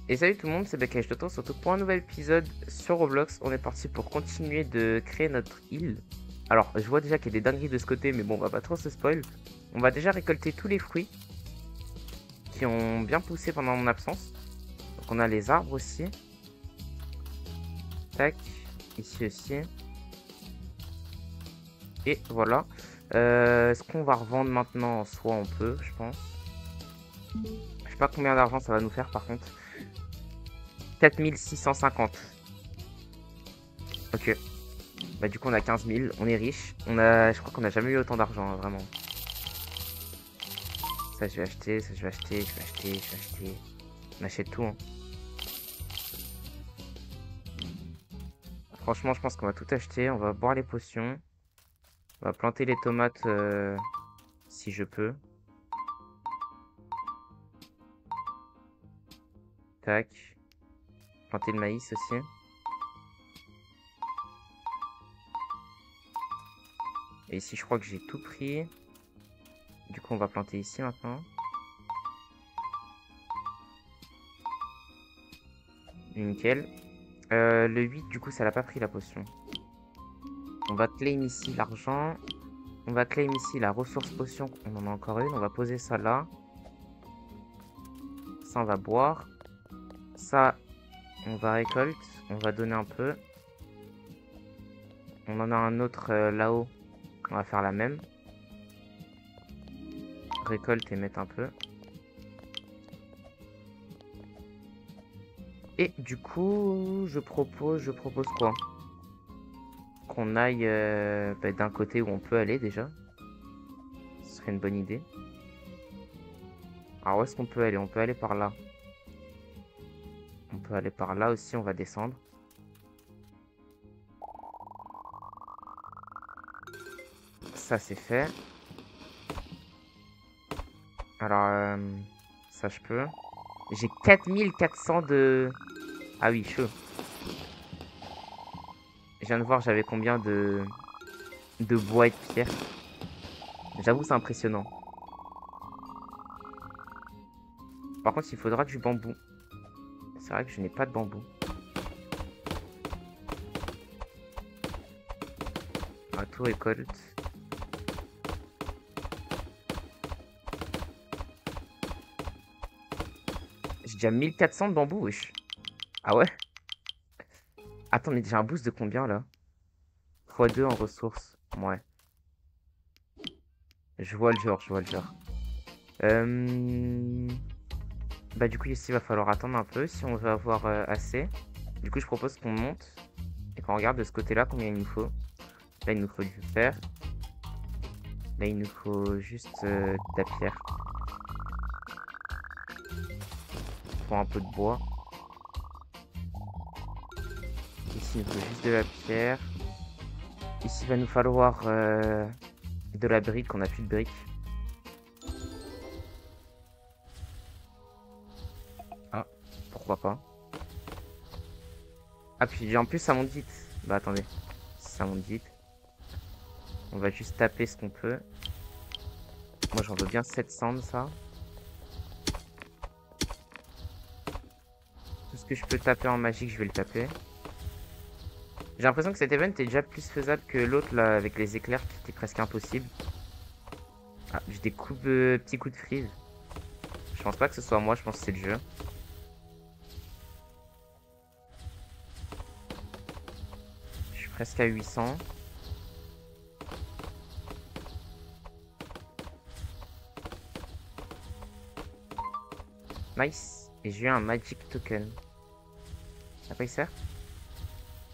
Et salut tout le monde, c'est Bakash de temps, surtout pour un nouvel épisode sur Roblox. On est parti pour continuer de créer notre île. Alors, je vois déjà qu'il y a des dingueries de ce côté, mais bon, on va pas trop se spoil. On va déjà récolter tous les fruits qui ont bien poussé pendant mon absence. Donc on a les arbres aussi. Tac, ici aussi. Et voilà. Est-ce qu'on va revendre maintenant? En soi, on peut, je pense. Je sais pas combien d'argent ça va nous faire par contre. 4650. Ok. Bah du coup on a 15 000, on est riche. Je crois qu'on n'a jamais eu autant d'argent, hein, vraiment. Ça je vais acheter, ça je vais acheter, je vais acheter, je vais acheter. On achète tout, hein. Franchement je pense qu'on va tout acheter, on va boire les potions. On va planter les tomates si je peux. Tac. Planter le maïs aussi. Et ici je crois que j'ai tout pris. Du coup on va planter ici maintenant. Nickel. Le 8 du coup ça l'a pas pris la potion. On va claim ici l'argent. On va claim ici la ressource potion. On en a encore une. On va poser ça là. Ça on va boire. Ça on va récolte. On va donner un peu. On en a un autre là-haut. On va faire la même. Récolte et mettre un peu. Et du coup, je propose quoi? Qu'on aille d'un côté où on peut aller déjà. Ce serait une bonne idée. Alors où est-ce qu'on peut aller? On peut aller par là. On peut aller par là aussi, on va descendre. Ça c'est fait. Alors, ça je peux. J'ai 4400 de... Ah oui, chaud. Je viens de voir, j'avais combien de bois et de pierre. J'avoue, c'est impressionnant. Par contre, il faudra du bambou. C'est vrai que je n'ai pas de bambou. On va tout récolte. J'ai déjà 1400 de bambou, wesh. Ah ouais? Attends, mais j'ai un boost de combien là? x2 en ressources. Ouais. Je vois le genre, je vois le genre. Bah du coup ici il va falloir attendre un peu si on veut avoir assez. Du coup je propose qu'on monte et qu'on regarde de ce côté là combien il nous faut. Là il nous faut du fer. Là il nous faut juste de la pierre. Il faut un peu de bois. Ici il nous faut juste de la pierre. Ici il va nous falloir de la brique, on n'a plus de briques. Ah, pourquoi pas. Ah puis en plus ça monte vite. Bah attendez, ça monte vite. On va juste taper ce qu'on peut. Moi j'en veux bien 700 de ça. Tout ce que je peux taper en magique, je vais le taper. J'ai l'impression que cet event est déjà plus faisable que l'autre là avec les éclairs qui était presque impossible. Ah, j'ai des petits coups de freeze. Je pense pas que ce soit moi, je pense que c'est le jeu. Je suis presque à 800. Nice. Et j'ai eu un magic token. À quoi il sert?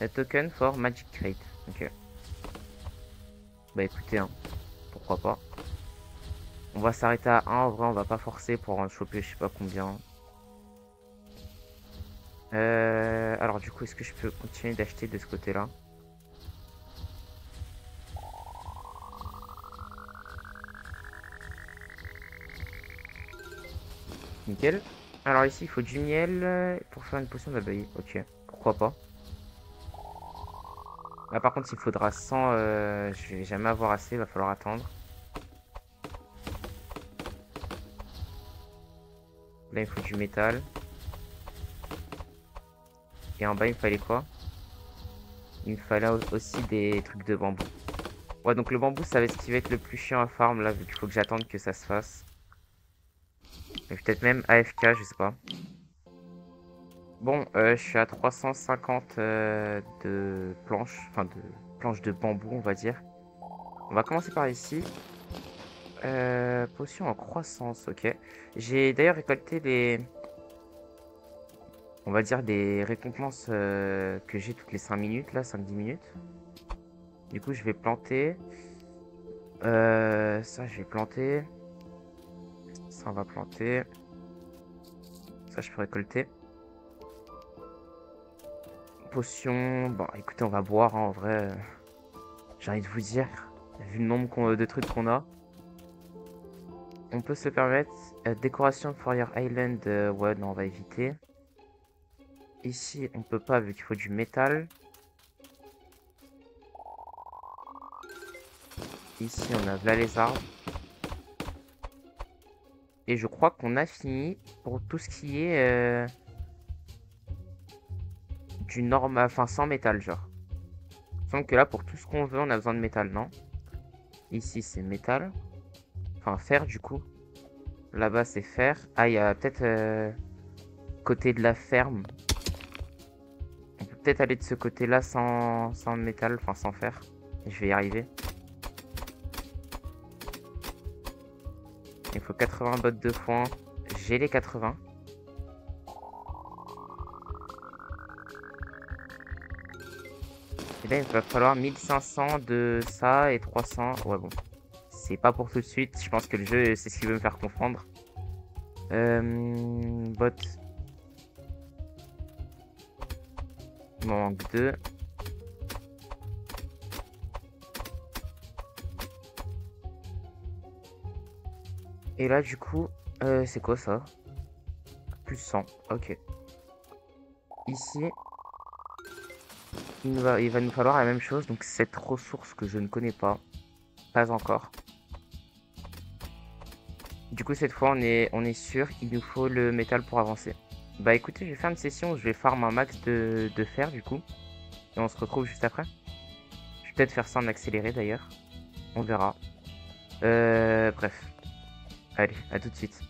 A token for magic crate. Ok. Bah écoutez, hein, pourquoi pas. On va s'arrêter à 1 en vrai, on va pas forcer pour en choper je sais pas combien. Alors du coup, est-ce que je peux continuer d'acheter de ce côté-là? Nickel. Alors ici, il faut du miel pour faire une potion d'abeille. Ok, pourquoi pas. Là par contre, il faudra 100. Je vais jamais avoir assez, il va falloir attendre. Là, il faut du métal. Et en bas, il me fallait quoi? Il me fallait aussi des trucs de bambou. Ouais, donc le bambou, ça va être ce qui va être le plus chiant à farm, là, vu qu'il faut que j'attende que ça se fasse. Et peut-être même AFK, je sais pas. Bon, je suis à 350 de planches, enfin de planches de bambou, on va dire. On va commencer par ici. Potion en croissance, ok. J'ai d'ailleurs récolté les... On va dire des récompenses que j'ai toutes les 5 minutes, là, 5-10 minutes. Du coup, je vais planter. Ça, je vais planter. Ça, on va planter. Ça, je peux récolter. Potion. Bon, écoutez, on va boire, hein, en vrai. J'ai envie de vous dire, vu le nombre de trucs qu'on a. On peut se permettre. Décoration for your island. Ouais, non, on va éviter. Ici, on peut pas, vu qu'il faut du métal. Ici, on a là les arbres. Et je crois qu'on a fini pour tout ce qui est du normal, enfin sans métal, genre. Il me semble que là, pour tout ce qu'on veut, on a besoin de métal, non? Ici, c'est métal. Enfin, fer, du coup. Là-bas, c'est fer. Ah, il y a peut-être côté de la ferme. On peut peut-être aller de ce côté-là sans métal, enfin sans fer. Je vais y arriver. Il faut 80 bottes de foin. J'ai les 80. Et là, il va falloir 1500 de ça et 300. Ouais, bon. C'est pas pour tout de suite. Je pense que le jeu, c'est ce qu'il veut me faire comprendre. Bot. Il m'en manque 2. Et là, du coup, c'est quoi ça? Plus 100. Ok. Ici, il va nous falloir la même chose. Donc, cette ressource que je ne connais pas. Pas encore. Du coup, cette fois, on est sûr qu'il nous faut le métal pour avancer. Bah écoutez, je vais faire une session où je vais farm un max de fer, du coup. Et on se retrouve juste après. Je vais peut-être faire ça en accéléré, d'ailleurs. On verra. Bref. Allez, à tout de suite.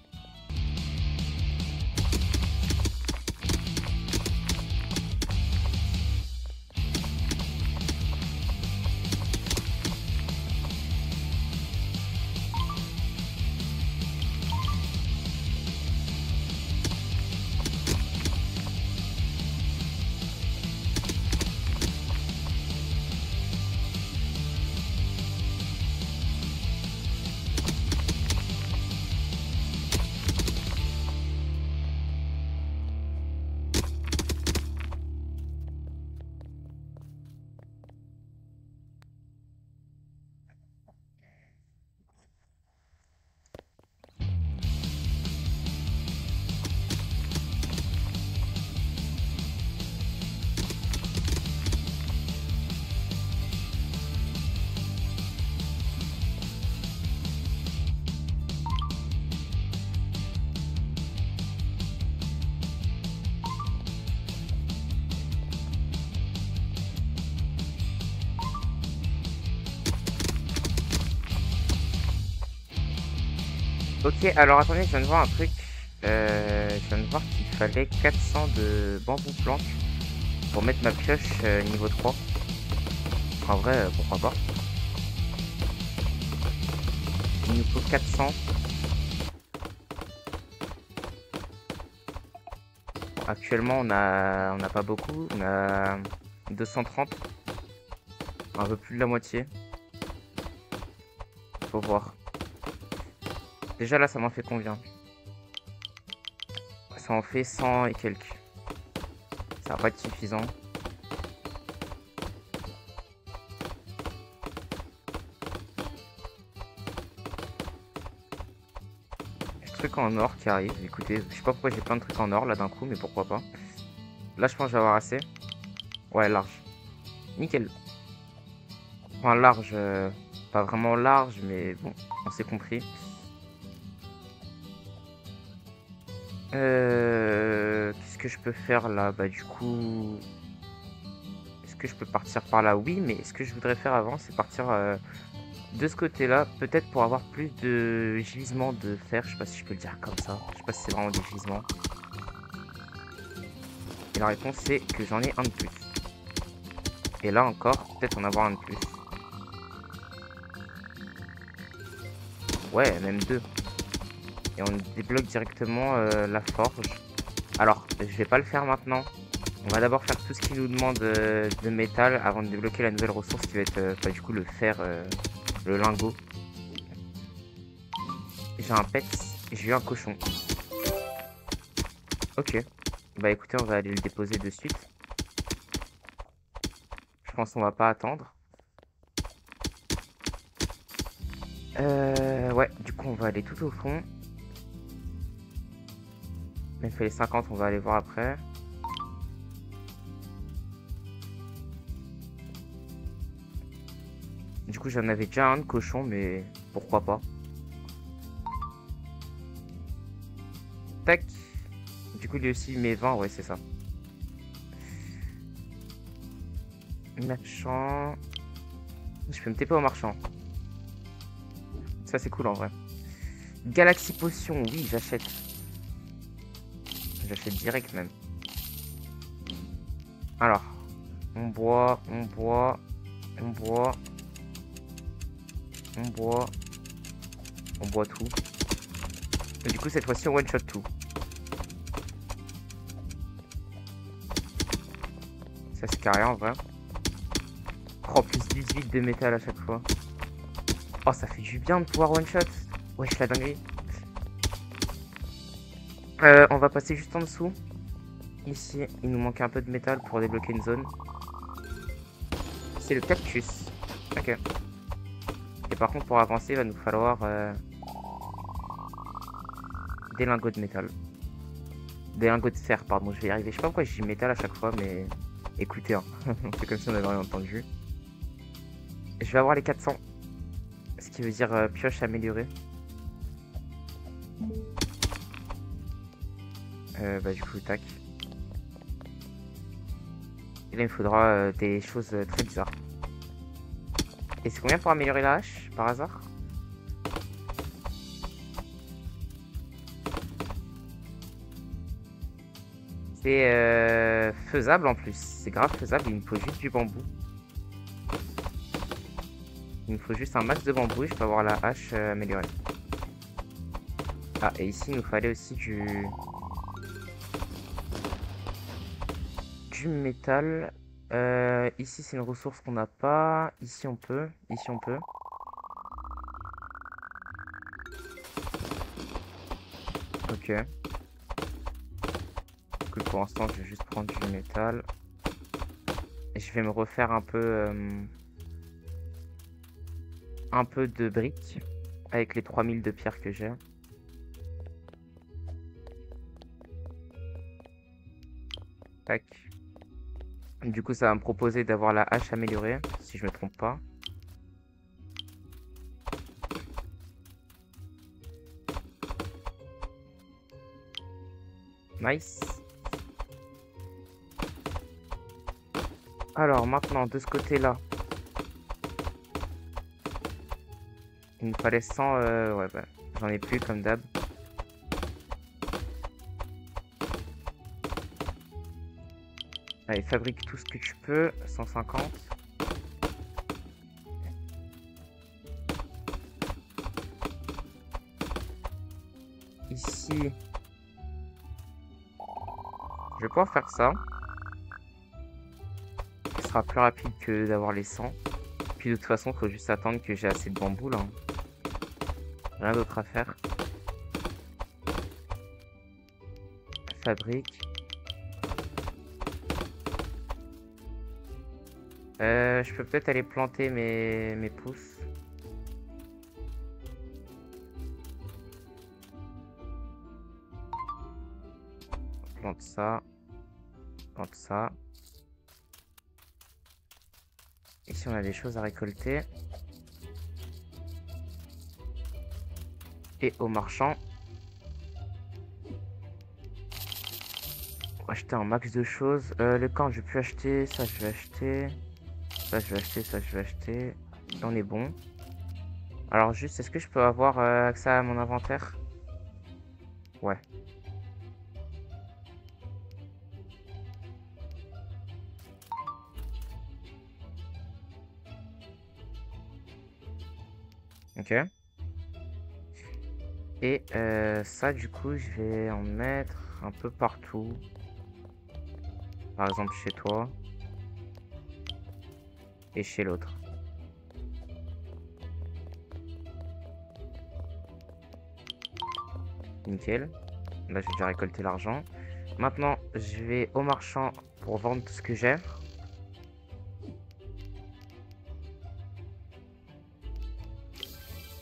Ok, alors attendez, je viens de voir un truc. Je viens de voir qu'il fallait 400 de bambou planche pour mettre ma pioche niveau 3. En vrai, pourquoi pas. Il nous faut 400. Actuellement, on n'a pas beaucoup. On a 230. Un peu plus de la moitié. Faut voir. Déjà là, ça m'en fait combien? Ça en fait 100 et quelques. Ça va pas être suffisant. Truc en or qui arrive. Écoutez, je sais pas pourquoi j'ai plein de trucs en or là d'un coup, mais pourquoi pas. Là, je pense que je vais avoir assez. Ouais, large. Nickel. Enfin, large. Pas vraiment large, mais bon, on s'est compris. Qu'est-ce Qu'est-ce que je peux faire là? Bah du coup... Est-ce que je peux partir par là? Oui, mais ce que je voudrais faire avant, c'est partir de ce côté-là. Peut-être pour avoir plus de gisements de fer. Je sais pas si je peux le dire comme ça. Je sais pas si c'est vraiment des gisements. Et la réponse c'est que j'en ai un de plus. Et là encore, peut-être en avoir un de plus. Ouais, même deux. Et on débloque directement la forge. Alors, je vais pas le faire maintenant. On va d'abord faire tout ce qui nous demande de métal avant de débloquer la nouvelle ressource qui va être bah, du coup le fer, le lingot. J'ai un pet, j'ai eu un cochon. Ok. Bah écoutez, on va aller le déposer de suite. Je pense qu'on va pas attendre. Ouais, du coup on va aller tout au fond. Même fait les 50, on va aller voir après. Du coup j'en avais déjà un de cochon, mais pourquoi pas. Tac. Du coup lui aussi il met 20, ouais c'est ça. Marchand. Je peux me TP au marchand. Ça c'est cool en vrai. Galaxy Potion, oui j'achète. J'achète direct même. Alors. On boit, on boit, on boit. On boit. On boit tout. Et du coup cette fois-ci on one shot tout. Ça c'est carré en vrai. Oh plus 18 de métal à chaque fois. Oh ça fait du bien de pouvoir one shot. Wesh la dinguerie. On va passer juste en dessous. Ici il nous manque un peu de métal pour débloquer une zone. C'est le cactus. Ok. Et par contre pour avancer il va nous falloir des lingots de métal. Des lingots de fer pardon, je vais y arriver. Je sais pas pourquoi je dis métal à chaque fois mais écoutez hein. C'est comme si on avait rien entendu. Je vais avoir les 400. Ce qui veut dire pioche améliorée. Bah du coup tac. Et là il me faudra des choses très bizarres. Et c'est combien pour améliorer la hache par hasard? C'est faisable en plus. C'est grave faisable, il me faut juste du bambou. Il me faut juste un max de bambou et je peux avoir la hache améliorée. Ah, et ici, il nous fallait aussi du métal. Ici, c'est une ressource qu'on n'a pas. Ici, on peut. Ici, on peut. Ok. Écoute, pour l'instant, je vais juste prendre du métal. Et je vais me refaire un peu de briques avec les 3000 de pierre que j'ai. Tac. Du coup, ça va me proposer d'avoir la hache améliorée, si je me trompe pas. Nice. Alors, maintenant, de ce côté-là. Il me fallait 100... ouais, bah, j'en ai plus, comme d'hab. Allez, fabrique tout ce que tu peux. 150. Ici. Je vais pouvoir faire ça. Ce sera plus rapide que d'avoir les 100. Puis de toute façon, il faut juste attendre que j'ai assez de bambou là. Rien d'autre à faire. Fabrique. Je peux peut-être aller planter mes pousses. Plante ça. Plante ça. Ici on a des choses à récolter. Et au marchand. acheter un max de choses. Le camp, je vais plus acheter. Ça, je vais acheter. Ça, je vais acheter. Ça, je vais acheter. Et on est bon. Alors, juste, est-ce que je peux avoir accès à mon inventaire? Ouais. Ok. Et ça, du coup, je vais en mettre un peu partout. Par exemple, chez toi. Et chez l'autre. Nickel. Là, j'ai déjà récolté l'argent. Maintenant, je vais au marchand pour vendre tout ce que j'ai.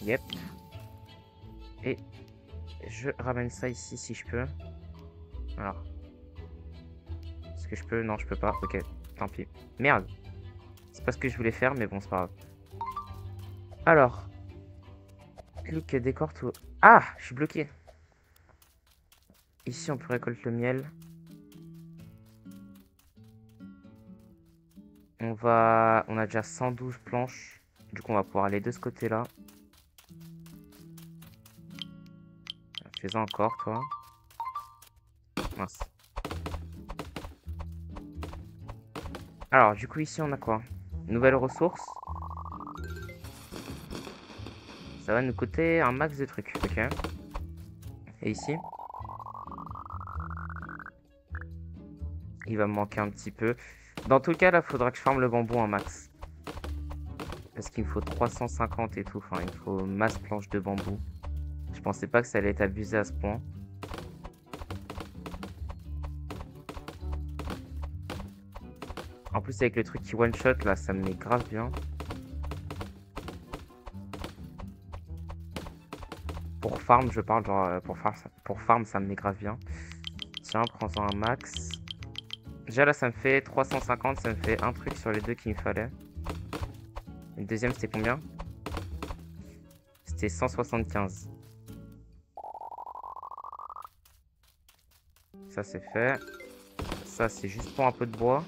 Yep. Et je ramène ça ici si je peux. Alors. Est-ce que je peux? Non, je peux pas. Ok, tant pis. Merde. C'est pas ce que je voulais faire, mais bon, c'est pas grave. Alors. Clic décor tout. Ah! Je suis bloqué. Ici, on peut récolter le miel. On a déjà 112 planches. Du coup, on va pouvoir aller de ce côté-là. Fais-en encore, toi. Mince. Alors, du coup, ici, on a quoi? Nouvelle ressource. Ça va nous coûter un max de trucs. Ok. Et ici? Il va me manquer un petit peu. Dans tout cas, là, faudra que je farme le bambou en max. Parce qu'il me faut 350 et tout. Enfin, il me faut masse planche de bambou. Je pensais pas que ça allait être abusé à ce point. En plus, avec le truc qui one-shot, là, ça me met grave bien. Pour farm, je parle, genre, pour farm, ça me met grave bien. Tiens, prends-en un max. Déjà, là, ça me fait 350. Ça me fait un truc sur les deux qu'il me fallait. Le deuxième, c'était combien? C'était 175. Ça, c'est fait. Ça, c'est juste pour un peu de bois.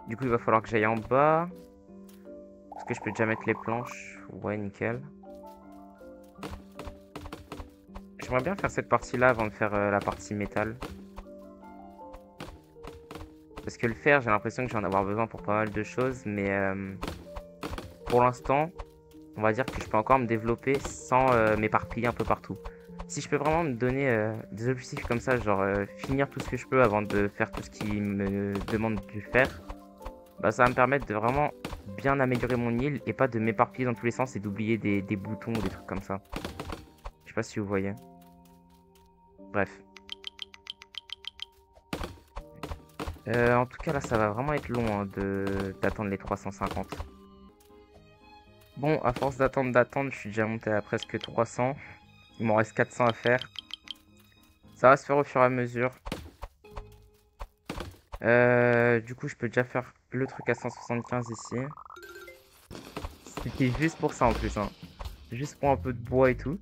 Du coup, il va falloir que j'aille en bas. Est-ce que je peux déjà mettre les planches? Ouais, nickel. J'aimerais bien faire cette partie-là avant de faire la partie métal. Parce que le fer, j'ai l'impression que je vais en avoir besoin pour pas mal de choses. Mais pour l'instant, on va dire que je peux encore me développer sans m'éparpiller un peu partout. Si je peux vraiment me donner des objectifs comme ça, genre finir tout ce que je peux avant de faire tout ce qui me demande de faire, bah, ça va me permettre de vraiment bien améliorer mon île et pas de m'éparpiller dans tous les sens et d'oublier des boutons ou des trucs comme ça. Je sais pas si vous voyez. Bref. En tout cas, là, ça va vraiment être long hein, d'attendre les 350. Bon, à force d'attendre, je suis déjà monté à presque 300. Il m'en reste 400 à faire. Ça va se faire au fur et à mesure. Du coup, je peux déjà faire le truc à 175 ici. C'était juste pour ça en plus. Hein. Juste pour un peu de bois et tout.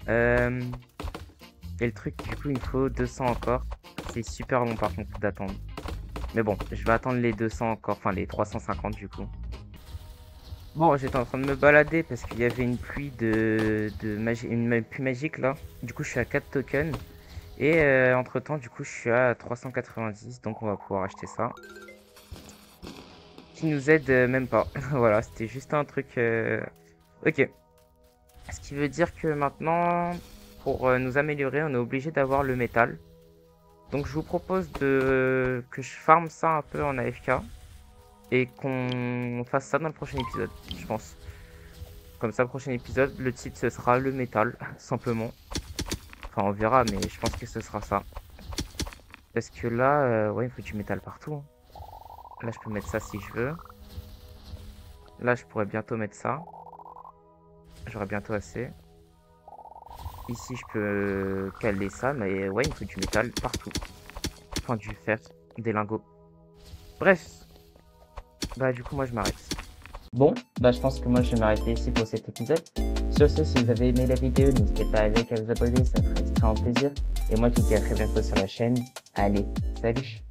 Et le truc, du coup, il me faut 200 encore. C'est super long par contre d'attendre. Mais bon, je vais attendre les 200 encore. Enfin, les 350 du coup. Bon, j'étais en train de me balader parce qu'il y avait une pluie une pluie magique là. Du coup, je suis à 4 tokens. Et entre temps, du coup, je suis à 390. Donc, on va pouvoir acheter ça. Qui nous aide même pas. Voilà, c'était juste un truc. Ok. Ce qui veut dire que maintenant, pour nous améliorer, on est obligé d'avoir le métal. Donc, je vous propose que je farme ça un peu en AFK. Et qu'on fasse ça dans le prochain épisode, je pense. Comme ça, le prochain épisode, le titre, ce sera le métal, simplement. Enfin, on verra, mais je pense que ce sera ça. Parce que là, ouais, il faut du métal partout. Hein. Là, je peux mettre ça si je veux. Là, je pourrais bientôt mettre ça. J'aurai bientôt assez. Ici, je peux caler ça, mais ouais, il faut du métal partout. Enfin, du fer, des lingots. Bref. Bah, du coup, moi, je m'arrête. Bon, bah je pense que moi je vais m'arrêter ici pour cet épisode. Sur ce, si vous avez aimé la vidéo, n'hésitez pas à liker, à vous abonner, ça me ferait extrêmement plaisir. Et moi, je vous dis à très bientôt sur la chaîne. Allez, salut!